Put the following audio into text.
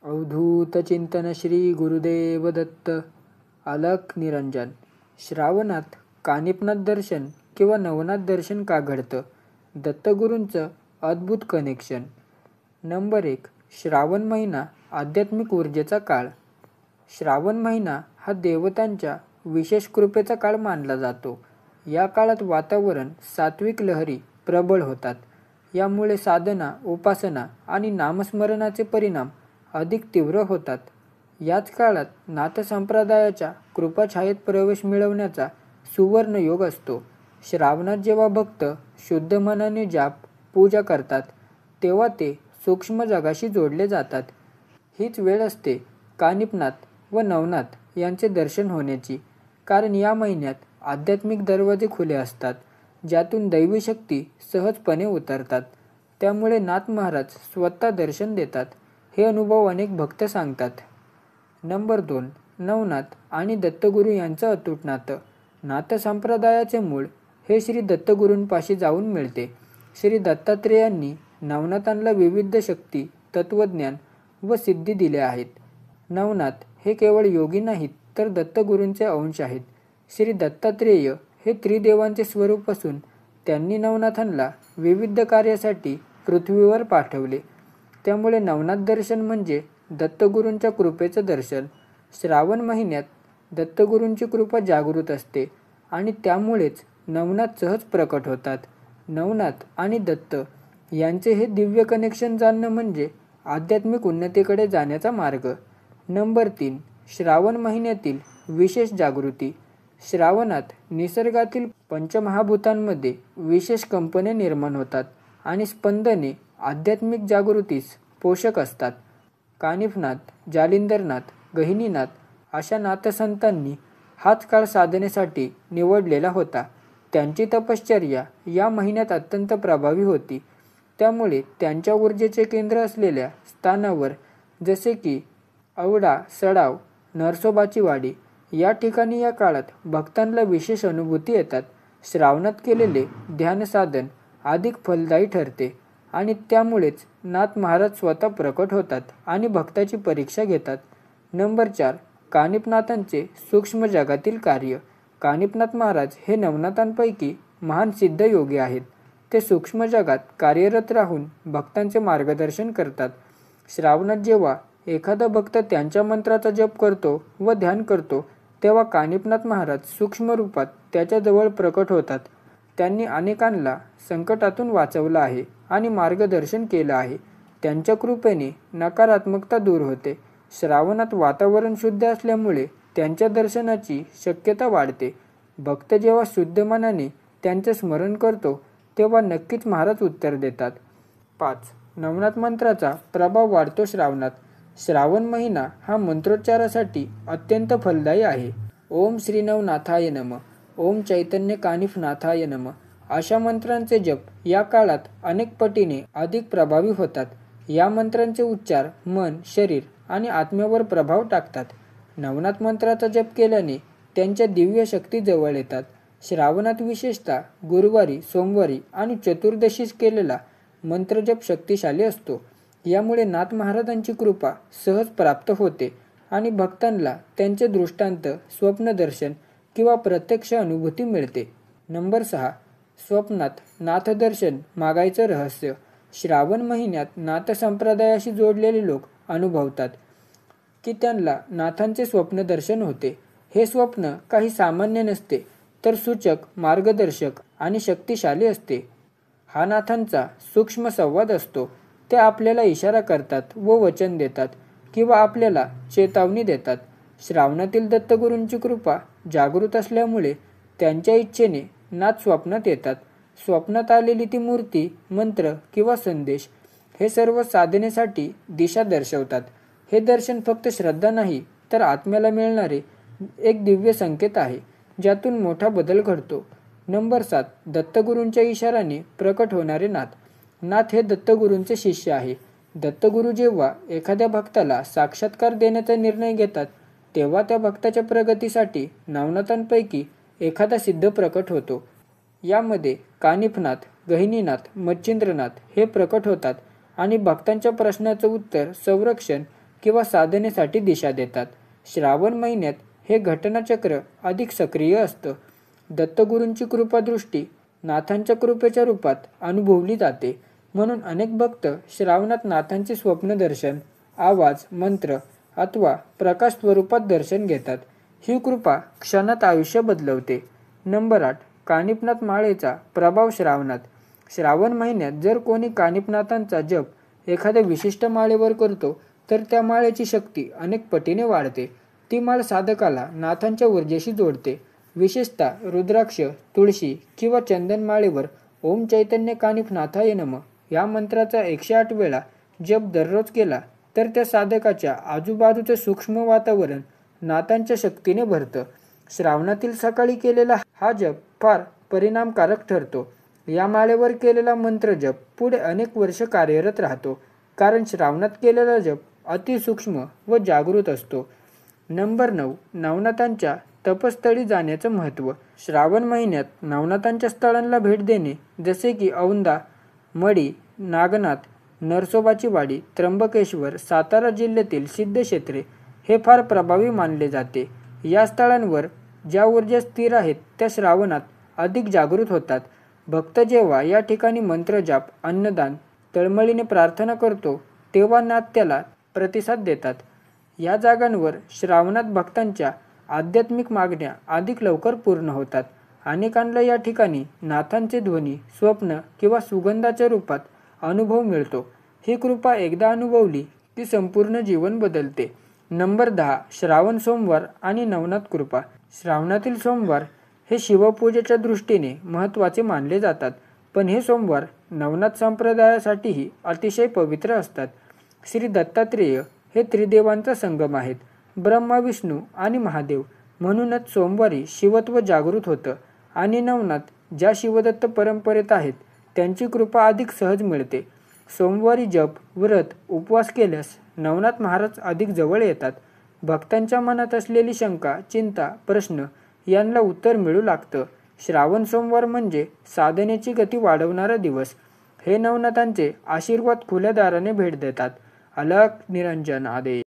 अवधूत चिंतन श्री गुरुदेव दत्त. अलख निरंजन. श्रावणात कानिपनाथ दर्शन किंवा नवनाथ दर्शन का घडतं? दत्तगुरूंचं अद्भुत कनेक्शन. नंबर 1. श्रावण महिना आध्यात्मिक ऊर्जेचा काळ. श्रावण महिना हा देवतांच्या विशेष कृपेचा काळ मानला जातो. या काळात वातावरण सात्विक लहरी प्रबळ होतात. यामुळे साधना, उपासना आणि नामस्मरणाचे परिणाम अधिक तीव्र होतात. याच काळात नाथसंप्रदायाच्या कृपाछायेत प्रवेश मिळवण्याचा सुवर्ण योग असतो. श्रावणात जेव्हा भक्त शुद्ध मनाने जाप, पूजा करतात तेव्हा ते सूक्ष्म जगाशी जोडले जातात. हीच वेळ असते कानिपनाथ व नवनाथ यांचे दर्शन होण्याची. कारण या महिन्यात आध्यात्मिक दरवाजे खुले असतात, ज्यातून दैवी शक्ती सहजपणे उतरतात. त्यामुळे नाथ महाराज स्वतः दर्शन देतात. हे अनुभव अनेक भक्त सांगतात. नंबर 2. नवनाथ आणि दत्तगुरू यांचं अतूट नातं. नाथसंप्रदायाचे मूळ हे श्री दत्तगुरूंपाशी जाऊन मिळते. श्री दत्तात्रेयांनी नवनाथांना विविध शक्ती, तत्वज्ञान व सिद्धी दिल्या आहेत. नवनाथ हे केवळ योगी नाहीत, तर दत्तगुरूंचे अंश आहेत. श्री दत्तात्रेय हे त्रिदेवांचे स्वरूप असून त्यांनी नवनाथांना विविध कार्यासाठी पृथ्वीवर पाठवले. त्यामुळे नवनाथ दर्शन म्हणजे दत्तगुरूंच्या कृपेचं दर्शन. श्रावण महिन्यात दत्तगुरूंची कृपा जागृत असते आणि त्यामुळेच नवनाथ सहज प्रकट होतात. नवनाथ आणि दत्त यांचे हे दिव्य कनेक्शन जाणणं म्हणजे आध्यात्मिक उन्नतीकडे जाण्याचा मार्ग. नंबर 3. श्रावण महिन्यातील विशेष जागृती. श्रावणात निसर्गातील पंचमहाभूतांमध्ये विशेष कंपने निर्माण होतात आणि स्पंदने आध्यात्मिक जागृतीस पोषक असतात. कानिफनाथ, जालिंदरनाथ, गहिनीनाथ अशा नाथसंतांनी हाच काळ साधनेसाठी निवडलेला होता. त्यांची तपश्चर्या या महिन्यात अत्यंत प्रभावी होती. त्यामुळे त्यांच्या ऊर्जेचे केंद्र असलेल्या स्थानावर जसे की आवडा, सडाव, नरसोबाची वाडी या ठिकाणी या काळात भक्तांना विशेष अनुभूती येतात. श्रावणात केलेले ध्यानसाधन अधिक फलदायी ठरते आणि त्यामुळेच नाथ महाराज स्वतः प्रकट होतात आणि भक्ताची परीक्षा घेतात. नंबर 4. कानिपनाथांचे सूक्ष्म जगातील कार्य. कानिपनाथ महाराज हे नवनाथांपैकी महान सिद्ध योगी आहेत. ते सूक्ष्म जगात कार्यरत राहून भक्तांचे मार्गदर्शन करतात. श्रावणात जेव्हा एखादा भक्त त्यांच्या मंत्राचा जप करतो व ध्यान करतो तेव्हा कानिपनाथ महाराज सूक्ष्म रूपात त्याच्याजवळ प्रकट होतात. त्यांनी अनेकांना संकटातून वाचवलं आहे आणि मार्गदर्शन केलं आहे. त्यांच्या कृपेने नकारात्मकता दूर होते. श्रावणात वातावरण शुद्ध असल्यामुळे त्यांच्या दर्शनाची शक्यता वाढते. भक्त जेव्हा शुद्ध मनाने त्यांचे स्मरण करतो तेव्हा नक्कीच महाराज उत्तर देतात. 5. नवनाथ मंत्राचा प्रभाव वाढतो श्रावणात. श्रावण महिना हा मंत्रोच्चारासाठी अत्यंत फलदायी आहे. ओम श्री नवनाथाय नमः, ओम चैतन्य कानिफनाथाय नमः अशा मंत्रांचे जप या काळात अनेक पटीने अधिक प्रभावी होतात. या मंत्रांचे उच्चार मन, शरीर आणि आत्म्यावर प्रभाव टाकतात. नवनाथ मंत्राचा जप केल्याने त्यांच्या दिव्य शक्ती जवळ येतात. श्रावणात विशेषतः गुरुवारी, सोमवारी आणि चतुर्दशीस केलेला मंत्रजप शक्तिशाली असतो. यामुळे नाथ महाराजांची कृपा सहज प्राप्त होते आणि भक्तांना त्यांचे दृष्टांत, स्वप्नदर्शन किंवा प्रत्यक्ष अनुभूती मिळते. नंबर 6. स्वप्नात नाथदर्शन मागायचं रहस्य. श्रावण महिन्यात नाथसंप्रदायाशी जोडलेले लोक अनुभवतात की त्यांना नाथांचे स्वप्नदर्शन होते. हे स्वप्न काही सामान्य नसते, तर सूचक, मार्गदर्शक आणि शक्तिशाली असते. हा नाथांचा सूक्ष्म संवाद असतो. ते आपल्याला इशारा करतात व वचन देतात किंवा आपल्याला चेतावणी देतात. श्रावणातील दत्तगुरूंची कृपा जागृत असल्यामुळे त्यांच्या इच्छेने नाथ स्वप्नात येतात. स्वप्नात आलेली ती मूर्ती, मंत्र किंवा संदेश हे सर्व साधनेसाठी दिशा दर्शवतात. हे दर्शन फक्त श्रद्धा नाही, तर आत्म्याला मिळणारे एक दिव्य संकेत आहे, ज्यातून मोठा बदल घडतो. नंबर 7. दत्तगुरूंच्या इशाराने प्रकट होणारे नाथ. नाथ हे दत्तगुरूंचे शिष्य आहे. दत्तगुरू जेव्हा एखाद्या भक्ताला साक्षात्कार देण्याचा निर्णय घेतात तेव्हा त्या भक्ताच्या प्रगतीसाठी नवनाथांपैकी एखादा सिद्ध प्रकट होतो. यामध्ये कानिफनाथ, गहिनीनाथ, मच्छिंद्रनाथ हे प्रकट होतात आणि भक्तांच्या प्रश्नाचं उत्तर, संरक्षण किंवा साधनेसाठी दिशा देतात. श्रावण महिन्यात हे घटनाचक्र अधिक सक्रिय असतं. दत्तगुरूंची कृपादृष्टी नाथांच्या कृपेच्या रूपात अनुभवली जाते. म्हणून अनेक भक्त श्रावणात नाथांचे स्वप्नदर्शन, आवाज, मंत्र अथवा प्रकाश स्वरूपात दर्शन घेतात. ही कृपा क्षणात आयुष्य बदलवते. नंबर 8. कानिफनाथ माळेचा प्रभाव श्रावणात. श्रावण महिन्यात जर कोणी कानिफनाथांचा जप एखाद्या विशिष्ट माळेवर करतो तर त्या माळेची शक्ती अनेक पटीने वाढते. ती माळ साधकाला नाथांच्या ऊर्जेशी जोडते. विशेषतः रुद्राक्ष, तुळशी किंवा चंदन माळेवर ओम चैतन्य कानिफनाथाय नमः या मंत्राचा 108 वेळा जप दररोज केला तर त्या साधकाच्या आजूबाजूचे सूक्ष्म वातावरण नाथांच्या शक्तीने भरतं. श्रावणातील सकाळी केलेला हा जप फार परिणामकारक ठरतो. या माळेवर केलेला मंत्र जप पुढे अनेक वर्ष कार्यरत राहतो, कारण श्रावणात केलेला जप अतिसूक्ष्म व जागृत असतो. नंबर 9. नवनाथांच्या तपस्थळी जाण्याचं महत्त्व. श्रावण महिन्यात नवनाथांच्या स्थळांना भेट देणे, जसे की औंधा, मढी, नागनाथ, नरसोबाची वाडी, त्र्यंबकेश्वर, सातारा जिल्ह्यातील सिद्धक्षेत्रे हे फार प्रभावी मानले जाते. या स्थळांवर ज्या ऊर्जा स्थिर आहेत त्या श्रावणात अधिक जागृत होतात. भक्त जेव्हा या ठिकाणी मंत्रजाप, अन्नदान, तळमळीने प्रार्थना करतो तेव्हा नाथ त्याला प्रतिसाद देतात. या जागांवर श्रावणात भक्तांच्या आध्यात्मिक मागण्या अधिक लवकर पूर्ण होतात. अनेकांना या ठिकाणी नाथांचे ध्वनी, स्वप्न किंवा सुगंधाच्या रूपात अनुभव मिळतो. ही कृपा एकदा अनुभवली की संपूर्ण जीवन बदलते. नंबर 10. श्रावण सोमवार आणि नवनाथ कृपा. श्रावणातील सोमवार हे शिवपूजेच्या दृष्टीने महत्त्वाचे मानले जातात, पण हे सोमवार नवनाथ संप्रदायासाठीही अतिशय पवित्र असतात. श्री दत्तात्रेय हे त्रिदेवांचा संगम आहेत, ब्रह्मा, विष्णू आणि महादेव. म्हणूनच सोमवारी शिवत्व जागृत होतं आणि नवनाथ ज्या शिवदत्त परंपरेत आहेत त्यांची कृपा अधिक सहज मिळते. सोमवारी जप, व्रत, उपवास केल्यास नवनाथ महाराज अधिक जवळ येतात. भक्तांच्या मनात असलेली शंका, चिंता, प्रश्न यांना उत्तर मिळू लागतं. श्रावण सोमवार म्हणजे साधनेची गती वाढवणारा दिवस. हे नवनाथांचे आशीर्वाद खुल्या दाराने भेट देतात. अलख निरंजन आदेश.